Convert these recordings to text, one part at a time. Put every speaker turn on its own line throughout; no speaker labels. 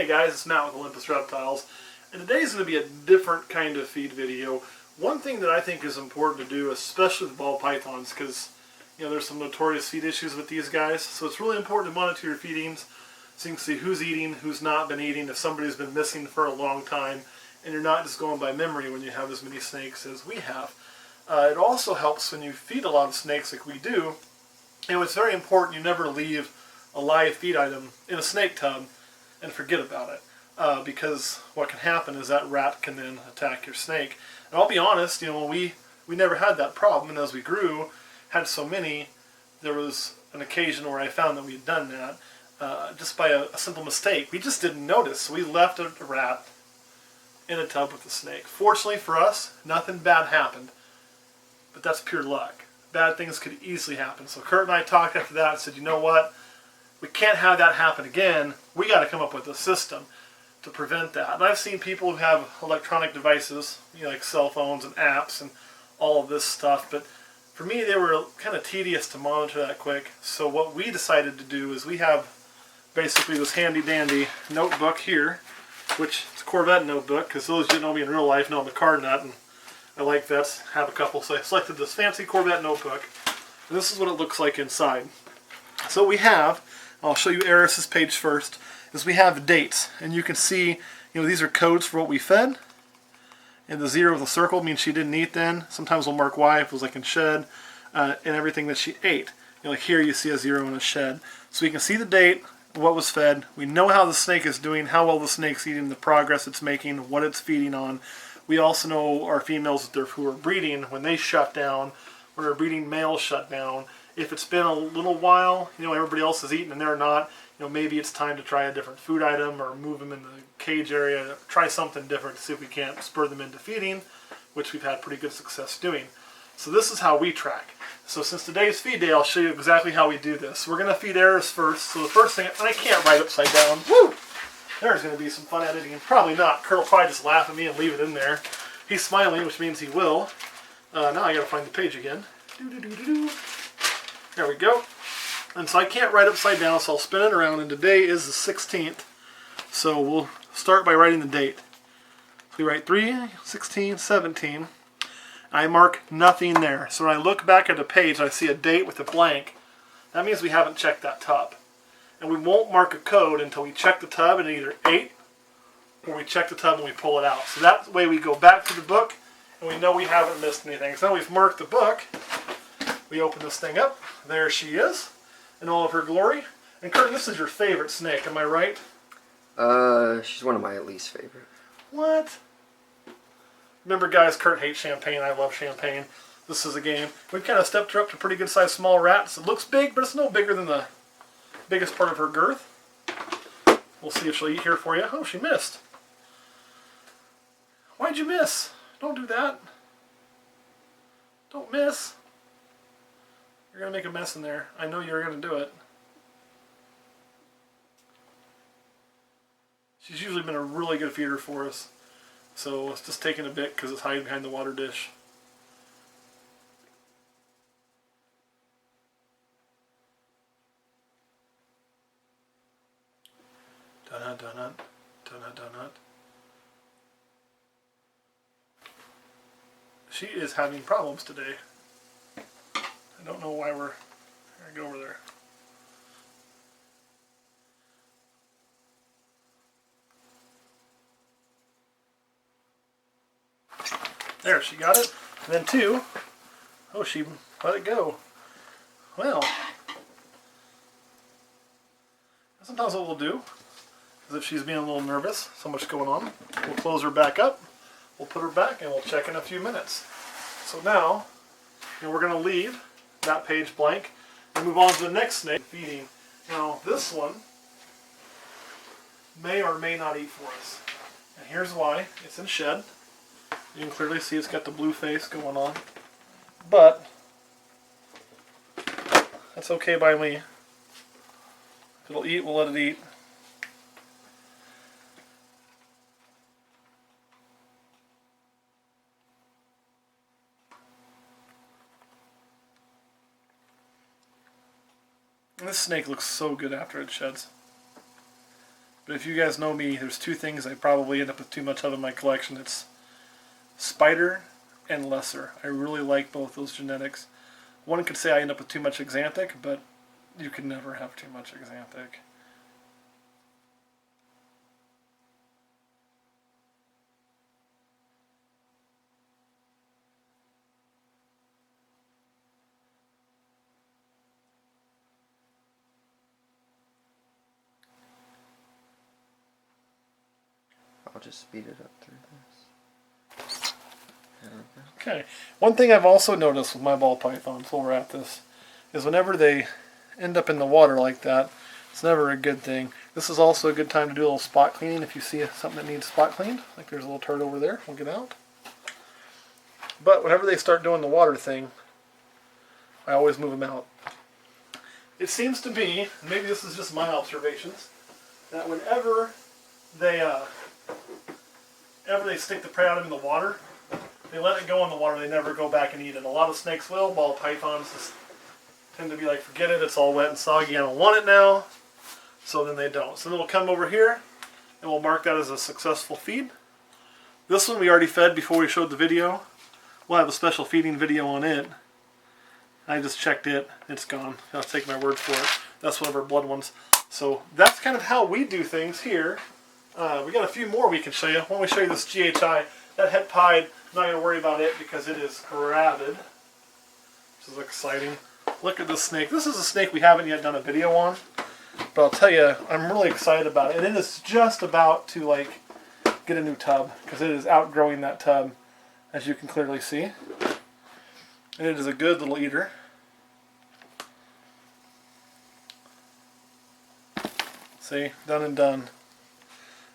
Hey guys, it's Matt with Olympus Reptiles, and today's going to be a different kind of feed video. One thing that I think is important to do, especially with ball pythons, because there's some notorious feed issues with these guys, so it's really important to monitor your feedings so you can see who's eating, who's not been eating, if somebody's been missing for a long time, and you're not just going by memory when you have as many snakes as we have. It also helps when you feed a lot of snakes like we do. It's very important you never leave a live feed item in a snake tub and forget about it, because what can happen is that rat can then attack your snake. And I'll be honest, we never had that problem, and as we grew, had so many, there was an occasion where I found that we had done that just by a simple mistake. We just didn't notice. We left a rat in a tub with a snake. Fortunately for us, nothing bad happened, but that's pure luck. Bad things could easily happen. So Kurt and I talked after that and said, you know what? We can't have that happen again. We got to come up with a system to prevent that. And I've seen people who have electronic devices, like cell phones and apps and all of this stuff, but for me they were kind of tedious to monitor that quick. So what we decided to do is we have basically this handy dandy notebook here, which is a Corvette notebook, because those who know me in real life know I'm a car nut, and I like vets, have a couple, so I selected this fancy Corvette notebook, and this is what it looks like inside. So what we have, I'll show you Eris's page first, is we have dates, and you can see, these are codes for what we fed, and the 0 with a circle means she didn't eat then. Sometimes we'll mark Y if it was like in shed, and everything that she ate. Like here you see a 0 in a shed. So we can see the date, what was fed, we know how the snake is doing, how well the snake's eating, the progress it's making, what it's feeding on. We also know our females who are breeding, when they shut down, when our breeding males shut down. If it's been a little while, everybody else is eating and they're not, maybe it's time to try a different food item or move them in the cage area, try something different to see if we can't spur them into feeding, which we've had pretty good success doing. So this is how we track. So since today's feed day, I'll show you exactly how we do this. We're going to feed Eris first. So the first thing, and I can't write upside down. Woo! There's going to be some fun editing. Probably not. Kurt will probably just laugh at me and leave it in there. He's smiling, which means he will. Now I got to find the page again. There we go. And so I can't write upside down, so I'll spin it around. And today is the 16th. So we'll start by writing the date. So we write 3/16/17. I mark nothing there. So when I look back at the page, I see a date with a blank. That means we haven't checked that tub. And we won't mark a code until we check the tub and it either ate, or we check the tub and we pull it out. So that way we go back to the book and we know we haven't missed anything. So now we've marked the book. We open this thing up. There she is in all of her glory. And Kurt, this is your favorite snake, am I right?
She's one of my least favorite.
What? Remember guys, Kurt hates champagne. I love champagne. This is a game. We've kind of stepped her up to pretty good sized small rats. It looks big, but it's no bigger than the biggest part of her girth. We'll see if she'll eat here for you. Oh, she missed. Why'd you miss? Don't do that. Don't miss. You're going to make a mess in there. I know you're going to do it. She's usually been a really good feeder for us. So it's just taking a bit because it's hiding behind the water dish. Donut, donut, donut, donut. She is having problems today. I don't know why we're... Here, go over there. There, she got it. And then 2. Oh, she let it go. Well, sometimes what we'll do is if she's being a little nervous, so much going on, we'll close her back up, we'll put her back, and we'll check in a few minutes. So now, we're going to leave that page blank and move on to the next snake, feeding. Now, this one may or may not eat for us. And here's why. It's in shed. You can clearly see it's got the blue face going on. But that's okay by me. If it'll eat, we'll let it eat. And this snake looks so good after it sheds. But if you guys know me, there's two things I probably end up with too much of in my collection. It's spider and lesser. I really like both those genetics. One could say I end up with too much axanthic, but you can never have too much axanthic.
I'll just speed it up through this. There we go.
Okay. One thing I've also noticed with my ball pythons while we're at this is whenever they end up in the water like that, it's never a good thing. This is also a good time to do a little spot cleaning if you see something that needs spot cleaned. Like there's a little turd over there. We'll get out. But whenever they start doing the water thing, I always move them out. It seems to be, and maybe this is just my observations, that whenever they stick the prey out in the water, they let it go in the water, they never go back and eat it. A lot of snakes will, ball pythons just tend to be like, forget it, it's all wet and soggy, I don't want it now. So then they don't. So then we'll come over here, and we'll mark that as a successful feed. This one we already fed before we showed the video. We'll have a special feeding video on it. I just checked it, it's gone. I'll take my word for it. That's one of our blood ones. So that's kind of how we do things here. We got a few more we can show you. When we show you this GHI, that het pied, I'm not going to worry about it because it is rabid, which is exciting. Look at this snake. This is a snake we haven't yet done a video on, but I'll tell you, I'm really excited about it. And it is just about to like get a new tub because it is outgrowing that tub, as you can clearly see. And it is a good little eater. See, done and done.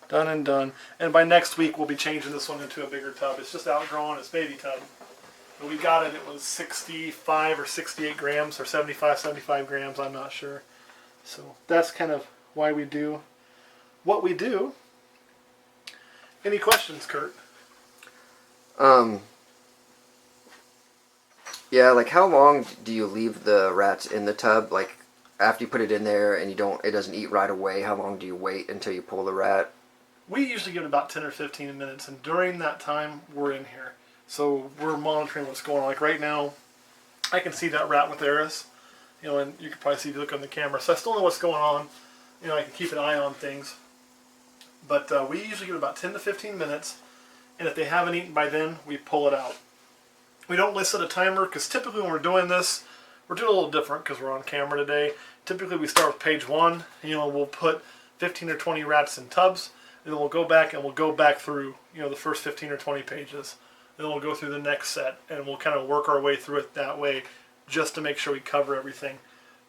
Done and done. And by next week, we'll be changing this one into a bigger tub. It's just outgrown its baby tub. But we got it, it was 65 or 68 grams, or 75 grams, I'm not sure. So that's kind of why we do what we do. Any questions, Kurt?
Yeah, like how long do you leave the rats in the tub? Like after you put it in there and it doesn't eat right away, how long do you wait until you pull the rat?
We usually give it about 10 or 15 minutes, and during that time, we're in here. So we're monitoring what's going on. Like right now, I can see that rat with Eris, and you can probably see if you look on the camera. So I still know what's going on. I can keep an eye on things. But we usually give it about 10 to 15 minutes, and if they haven't eaten by then, we pull it out. We don't list a timer, because typically when we're doing this, we're doing a little different because we're on camera today. Typically we start with page 1, we'll put 15 or 20 rats in tubs, and then we'll go back and we'll go back through, the first 15 or 20 pages. Then we'll go through the next set, and we'll kind of work our way through it that way, just to make sure we cover everything.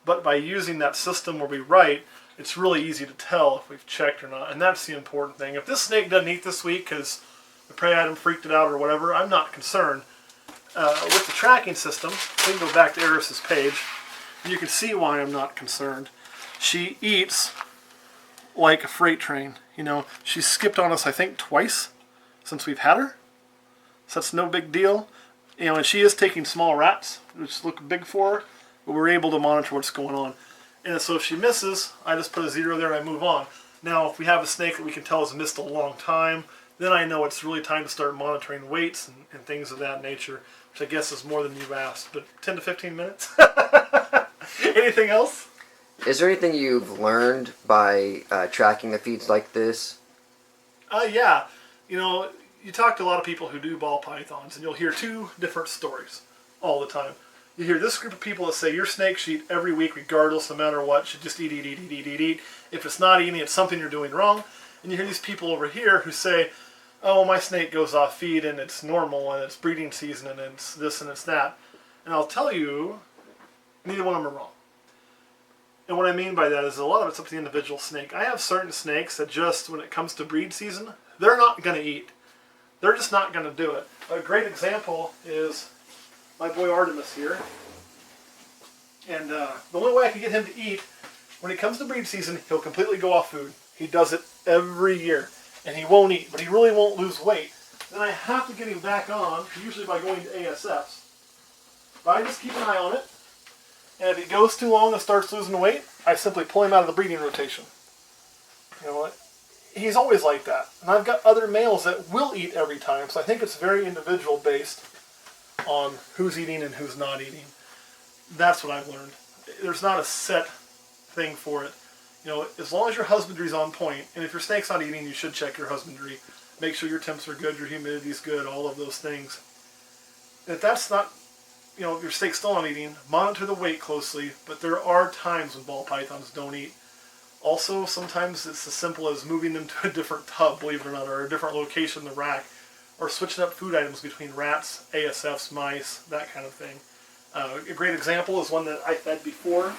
But by using that system where we write, it's really easy to tell if we've checked or not, and that's the important thing. If this snake doesn't eat this week because the prey item freaked it out or whatever, I'm not concerned. With the tracking system, we can go back to Eris's page, and you can see why I'm not concerned. She eats like a freight train. She's skipped on us, I think, twice since we've had her. So that's no big deal. And she is taking small rats, which look big for her, but we're able to monitor what's going on. And so if she misses, I just put a 0 there and I move on. Now, if we have a snake that we can tell has missed a long time, then I know it's really time to start monitoring weights and things of that nature, which I guess is more than you asked, but 10 to 15 minutes? Anything else?
Is there anything you've learned by tracking the feeds like this?
Yeah. You talk to a lot of people who do ball pythons, and you'll hear two different stories all the time. You hear this group of people that say your snake should eat every week regardless, no matter what, should just eat. If it's not eating, it's something you're doing wrong. And you hear these people over here who say, oh, my snake goes off feed and it's normal and it's breeding season and it's this and it's that. And I'll tell you, neither one of them are wrong. And what I mean by that is a lot of it's up to the individual snake. I have certain snakes that just, when it comes to breed season, they're not going to eat. They're just not going to do it. A great example is my boy Artemis here. And the only way I can get him to eat, when it comes to breed season, he'll completely go off food. He does it every year. And he won't eat, but he really won't lose weight. Then I have to get him back on, usually by going to ASFs. But I just keep an eye on it. And if he goes too long and starts losing weight, I simply pull him out of the breeding rotation. You know what? he's always like that. And I've got other males that will eat every time, so I think it's very individual based on who's eating and who's not eating. That's what I've learned. There's not a set thing for it. You know, as long as your husbandry's on point, and if your snake's not eating, you should check your husbandry. Make sure your temps are good, your humidity's good, all of those things. And if that's not, you know, if your snake's still not eating, monitor the weight closely, but there are times when ball pythons don't eat. Also, sometimes it's as simple as moving them to a different tub, believe it or not, or a different location in the rack, or switching up food items between rats, ASFs, mice, that kind of thing. A great example is one that I fed before.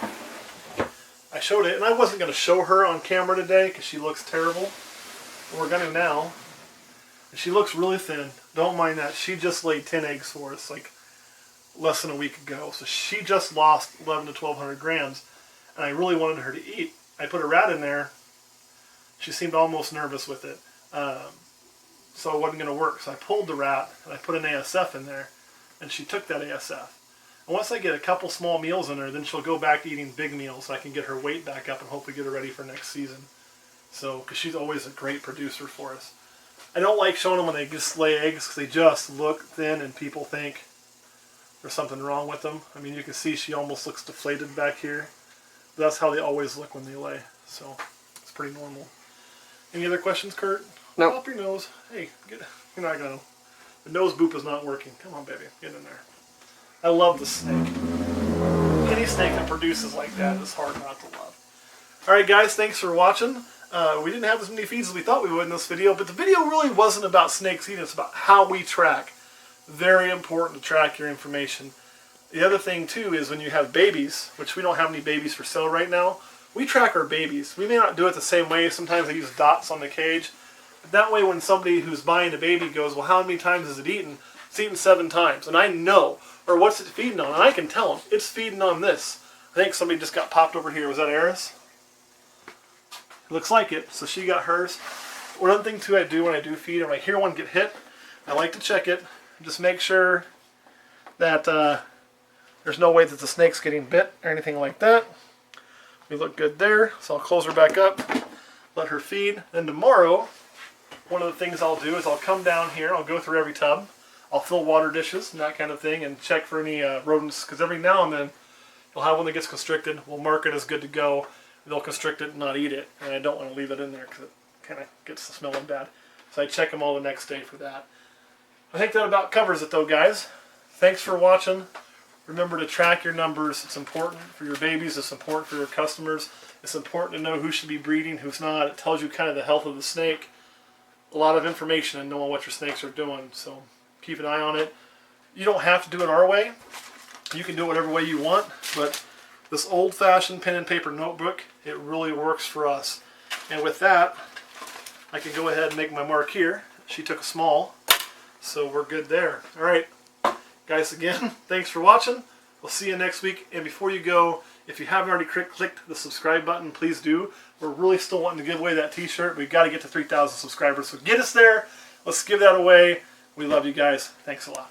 I showed it, and I wasn't going to show her on camera today because she looks terrible. But we're going to now. And she looks really thin. Don't mind that. She just laid 10 eggs for us like less than a week ago. So she just lost 11 to 1,200 grams. And I really wanted her to eat. I put a rat in there. She seemed almost nervous with it. So it wasn't going to work. So I pulled the rat and I put an ASF in there. And she took that ASF. And once I get a couple small meals in her, then she'll go back to eating big meals so I can get her weight back up and hopefully get her ready for next season. So, because she's always a great producer for us. I don't like showing them when they just lay eggs because they just look thin and people think there's something wrong with them. I mean, you can see she almost looks deflated back here. But that's how they always look when they lay. So, it's pretty normal. Any other questions, Kurt?
No.
Pop your nose. Hey, you're not going to. The nose boop is not working. Come on, baby. Get in there. I love the snake. Any snake that produces like that is hard not to love. Alright guys, thanks for watching. We didn't have as many feeds as we thought we would in this video, but the video really wasn't about snakes eating, it's about how we track. Very important to track your information. The other thing too is when you have babies, which we don't have any babies for sale right now, we track our babies. We may not do it the same way. Sometimes I use dots on the cage. But that way when somebody who's buying a baby goes, well, how many times is it eaten? It's eaten 7 times. And I know. Or what's it feeding on? And I can tell them, it's feeding on this. I think somebody just got popped over here. Was that Eris? Looks like it. So she got hers. One other thing too I do when I do feed, when I hear one get hit, I like to check it. Just make sure that there's no way that the snake's getting bit or anything like that. We look good there. So I'll close her back up, let her feed. Then tomorrow, one of the things I'll do is I'll come down here, I'll go through every tub. I'll fill water dishes and that kind of thing and check for any rodents, because every now and then you'll have one that gets constricted. We'll mark it as good to go. They'll constrict it and not eat it, and I don't want to leave it in there because it kind of gets the smelling bad. So I check them all the next day for that. I think that about covers it though, guys. Thanks for watching. Remember to track your numbers. It's important for your babies. It's important for your customers. It's important to know who should be breeding, who's not. It tells you kind of the health of the snake. A lot of information in knowing what your snakes are doing. So keep an eye on it. You don't have to do it our way. You can do it whatever way you want, but this old-fashioned pen and paper notebook, it really works for us. And with that, I can go ahead and make my mark here. She took a small, so we're good there. All right, guys, again, thanks for watching. We'll see you next week. And before you go, if you haven't already clicked the subscribe button, please do. We're really still wanting to give away that t-shirt. We've got to get to 3,000 subscribers, so get us there. Let's give that away. We love you guys. Thanks a lot.